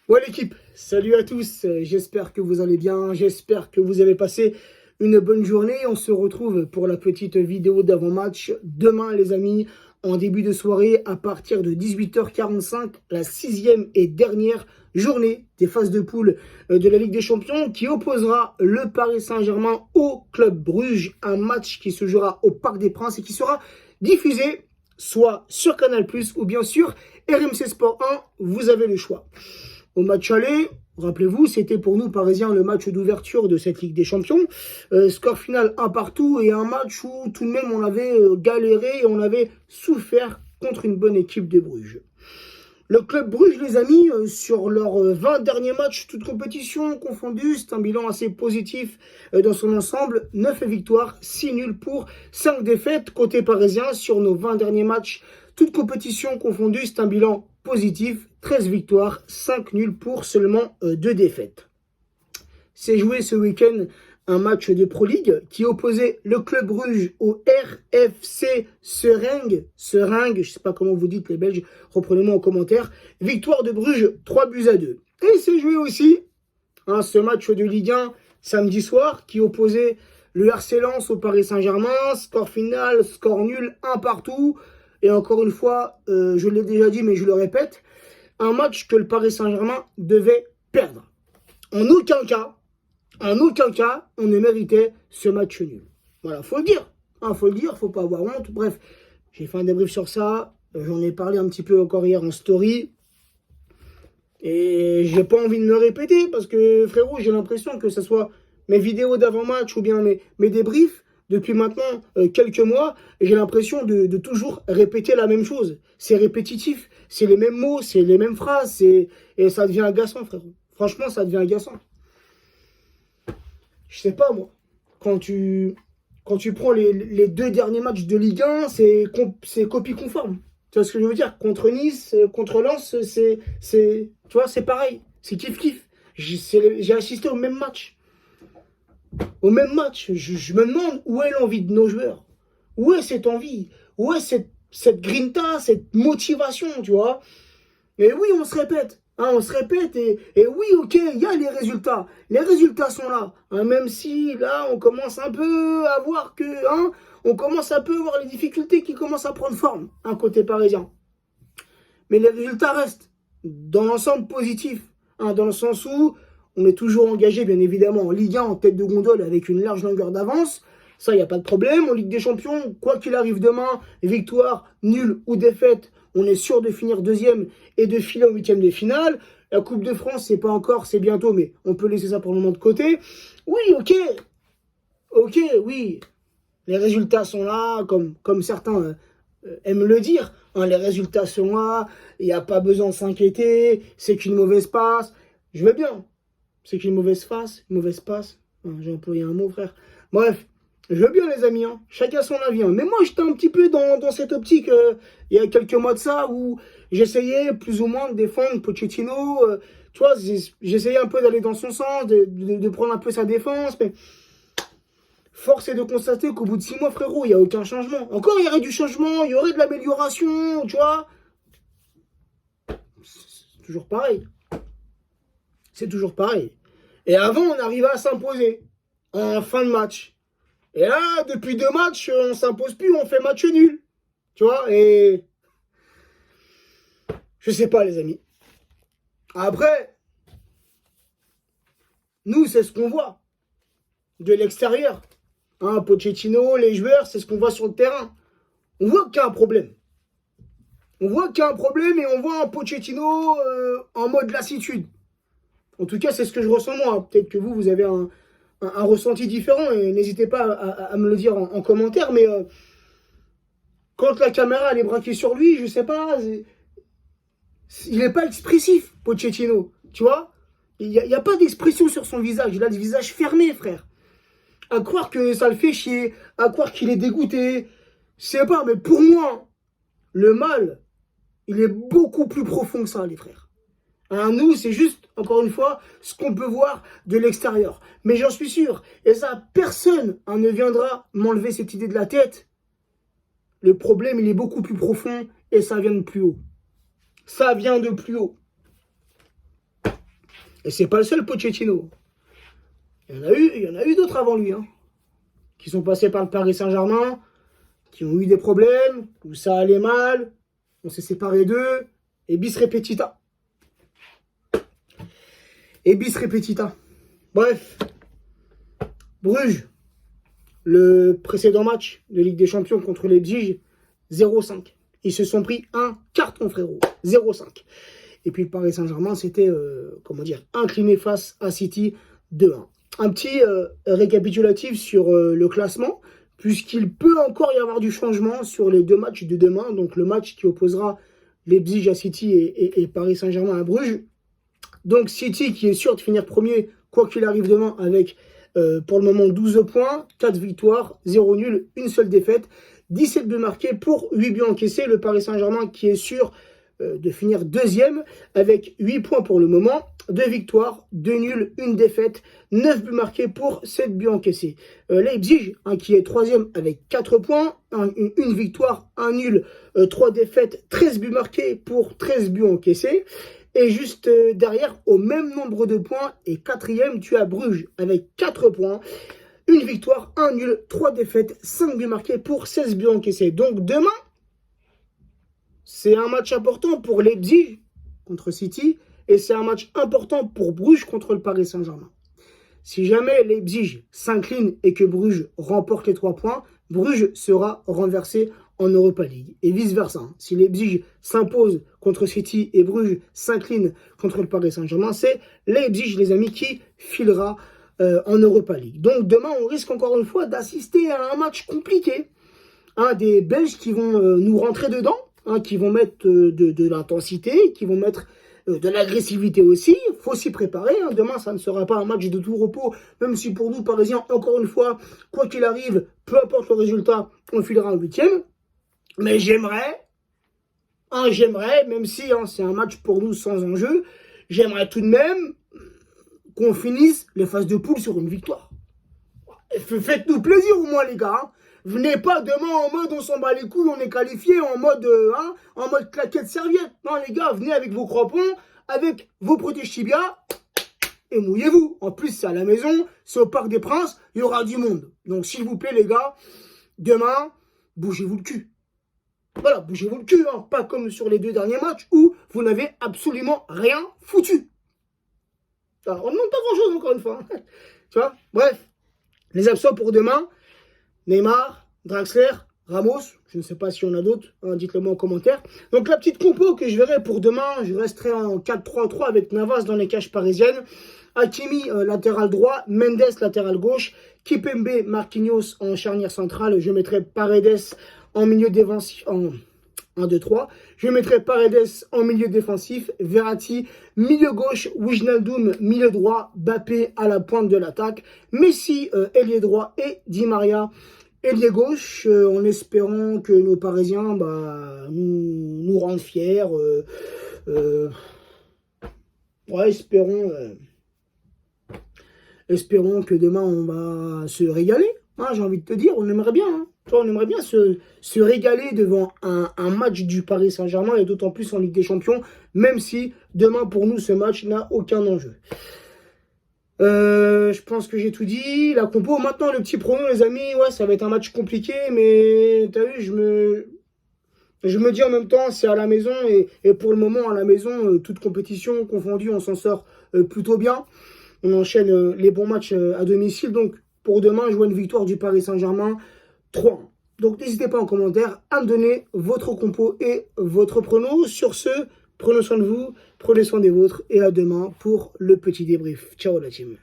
Ouais l'équipe, salut à tous, j'espère que vous allez bien, j'espère que vous avez passé une bonne journée. On se retrouve pour la petite vidéo d'avant-match demain les amis, en début de soirée à partir de 18h45, la sixième et dernière journée des phases de poule de la Ligue des Champions qui opposera le Paris Saint-Germain au Club Bruges, un match qui se jouera au Parc des Princes et qui sera diffusé soit sur Canal+, ou bien sûr RMC Sport 1, vous avez le choix. Au match aller, rappelez-vous, c'était pour nous Parisiens le match d'ouverture de cette Ligue des Champions. Score final 1-1 et un match où tout de même on avait galéré et on avait souffert contre une bonne équipe de Bruges. Le club Bruges, les amis, sur leurs 20 derniers matchs, toutes compétitions confondues, c'est un bilan assez positif dans son ensemble. 9 victoires, 6 nuls pour 5 défaites. Côté parisien, sur nos 20 derniers matchs, toutes compétitions confondues, c'est un bilan positif. 13 victoires, 5 nuls pour seulement 2 défaites. C'est joué ce week-end un match de Pro League qui opposait le Club Bruges au RFC Seringue. Seringue, je ne sais pas comment vous dites les Belges, reprenez-moi en commentaire. Victoire de Bruges, 3-2. Et c'est joué aussi ce match de Ligue 1 samedi soir qui opposait le RC Lens au Paris Saint-Germain. Score final, score nul, 1-1. Et encore une fois, je l'ai déjà dit mais je le répète, un match que le Paris Saint-Germain devait perdre. En aucun cas, on ne méritait ce match nul. Voilà, faut le dire. Faut le dire, faut pas avoir honte. Bref, j'ai fait un débrief sur ça. J'en ai parlé un petit peu encore hier en story. Et j'ai pas envie de me répéter parce que, frérot, j'ai l'impression que ce soit mes vidéos d'avant-match ou bien mes débriefs, depuis maintenant quelques mois, j'ai l'impression de toujours répéter la même chose. C'est répétitif, c'est les mêmes mots, c'est les mêmes phrases, et ça devient agaçant, frérot. Franchement, ça devient agaçant. Je sais pas, moi. Quand tu prends les 2 derniers matchs de Ligue 1, c'est copie conforme. Tu vois ce que je veux dire? Contre Nice, contre Lens, tu vois, c'est pareil. C'est kiff-kiff. J'ai assisté au même match. Au même match. Je me demande où est l'envie de nos joueurs. Où est cette envie? Où est cette grinta, cette motivation, tu vois? Et oui, on se répète. On se répète et oui, ok, il y a les résultats. Les résultats sont là. Même si là, on commence un peu à voir que... on commence un peu à voir les difficultés qui commencent à prendre forme, côté parisien. Mais les résultats restent dans l'ensemble positif. Dans le sens où on est toujours engagé, bien évidemment, en Ligue 1, en tête de gondole, avec une large longueur d'avance. Ça, il n'y a pas de problème. En Ligue des Champions, quoi qu'il arrive demain, victoire, nul ou défaite, on est sûr de finir deuxième et de filer en huitième de finale. La Coupe de France, c'est pas encore, c'est bientôt, mais on peut laisser ça pour le moment de côté. Oui, ok, oui. Les résultats sont là, comme certains aiment le dire. Les résultats sont là, il n'y a pas besoin de s'inquiéter, c'est qu'une mauvaise passe. Je veux bien. C'est qu'une mauvaise passe. J'ai employé un mot, frère. Bref. Je veux bien, les amis, chacun son avis. Mais moi, j'étais un petit peu dans cette optique il y a quelques mois de ça où j'essayais plus ou moins de défendre Pochettino. Tu vois, j'essayais un peu d'aller dans son sens, de prendre un peu sa défense. Mais force est de constater qu'au bout de 6 mois, frérot, il n'y a aucun changement. Encore, il y aurait du changement, il y aurait de l'amélioration, tu vois. C'est toujours pareil. C'est toujours pareil. Et avant, on arrivait à s'imposer en fin de match. Et là, depuis 2 matchs, on s'impose plus, on fait match nul. Tu vois, et... Je sais pas, les amis. Après, nous, c'est ce qu'on voit. De l'extérieur. Pochettino, les joueurs, c'est ce qu'on voit sur le terrain. On voit qu'il y a un problème. On voit qu'il y a un problème et on voit un Pochettino en mode lassitude. En tout cas, c'est ce que je ressens moi. Peut-être que vous avez un ressenti différent et n'hésitez pas à me le dire en commentaire, mais quand la caméra elle est braquée sur lui, je sais pas, il n'est pas expressif, Pochettino, tu vois, il n'y a pas d'expression sur son visage, il a le visage fermé, frère. À croire que ça le fait chier, à croire qu'il est dégoûté, je sais pas, mais pour moi, le mal, il est beaucoup plus profond que ça, les frères. Nous, c'est juste, encore une fois, ce qu'on peut voir de l'extérieur. Mais j'en suis sûr, et ça, personne ne viendra m'enlever cette idée de la tête. Le problème, il est beaucoup plus profond et ça vient de plus haut. Ça vient de plus haut. Et c'est pas le seul Pochettino. Il y en a eu d'autres avant lui, hein, qui sont passés par le Paris Saint-Germain, qui ont eu des problèmes, où ça allait mal, on s'est séparés d'eux, et bis repetita. Et bis repetita. Bref, Bruges, le précédent match de Ligue des Champions contre Leipzig, 0-5. Ils se sont pris un carton, frérot, 0-5. Et puis le Paris Saint-Germain s'était, incliné face à City 2-1. Un petit récapitulatif sur le classement, puisqu'il peut encore y avoir du changement sur les deux matchs de demain. Donc le match qui opposera Leipzig à City et Paris Saint-Germain à Bruges. Donc City qui est sûr de finir premier, quoi qu'il arrive demain, avec pour le moment 12 points, 4 victoires, 0 nul, une seule défaite, 17 buts marqués pour 8 buts encaissés. Le Paris Saint-Germain qui est sûr de finir deuxième avec 8 points pour le moment, 2 victoires, 2 nuls, 1 défaite, 9 buts marqués pour 7 buts encaissés. Leipzig, qui est troisième avec 4 points, une victoire, 1 nul, 3 défaites, 13 buts marqués pour 13 buts encaissés. Et juste derrière, au même nombre de points, et quatrième, tu as Bruges avec 4 points, une victoire, 1 nul, 3 défaites, 5 buts marqués pour 16 buts encaissés. Donc demain, c'est un match important pour Leipzig contre City et c'est un match important pour Bruges contre le Paris Saint-Germain. Si jamais Leipzig s'incline et que Bruges remporte les 3 points, Bruges sera renversé en Europa League. Et vice-versa. Si Leipzig s'impose contre City et Bruges s'incline contre le Paris Saint-Germain, c'est Leipzig, les amis, qui filera en Europa League. Donc demain, on risque encore une fois d'assister à un match compliqué. Des Belges qui vont nous rentrer dedans, qui vont mettre de l'intensité, qui vont mettre de l'agressivité aussi. Il faut s'y préparer. Demain, ça ne sera pas un match de tout repos, même si pour nous, Parisiens, encore une fois, quoi qu'il arrive, peu importe le résultat, on filera en 8e. Mais j'aimerais, même si c'est un match pour nous sans enjeu, j'aimerais tout de même qu'on finisse les phases de poule sur une victoire. Faites-nous plaisir au moins, les gars. Venez pas demain en mode on s'en bat les couilles, on est qualifié, en mode claquette serviette. Non, les gars, venez avec vos crampons, avec vos protèges tibia et mouillez-vous. En plus, c'est à la maison, c'est au Parc des Princes, il y aura du monde. Donc, s'il vous plaît, les gars, demain, bougez-vous le cul. Voilà, bougez-vous le cul, pas comme sur les 2 derniers matchs où vous n'avez absolument rien foutu. Alors, on ne demande pas grand-chose encore une fois. Tu vois? Bref, les absents pour demain. Neymar, Draxler, Ramos, je ne sais pas s'il y en a d'autres, dites-le moi en commentaire. Donc la petite compo que je verrai pour demain, je resterai en 4-3-3 avec Navas dans les cages parisiennes, Hakimi latéral droit, Mendes latéral gauche, Kipembe, Marquinhos en charnière centrale, je mettrai Paredes en milieu défensif, en 1-2-3, je mettrai Paredes en milieu défensif, Verratti milieu gauche, Wijnaldum milieu droit, Mbappé à la pointe de l'attaque, Messi ailier droit et Di Maria ailier gauche, en espérant que nos Parisiens nous rendent fiers. Espérons que demain on va se régaler. J'ai envie de te dire, on aimerait bien. On aimerait bien se régaler devant un match du Paris Saint-Germain et d'autant plus en Ligue des Champions, même si demain pour nous ce match n'a aucun enjeu. Je pense que j'ai tout dit. La compo, maintenant le petit prono les amis, ouais ça va être un match compliqué, mais t'as vu, je me dis en même temps c'est à la maison et pour le moment à la maison, toute compétition confondue, on s'en sort plutôt bien. On enchaîne les bons matchs à domicile, donc pour demain je vois une victoire du Paris Saint-Germain 3-1. Donc n'hésitez pas en commentaire à me donner votre compo et votre prono. Sur ce, prenez soin de vous, prenez soin des vôtres et à demain pour le petit débrief. Ciao la team.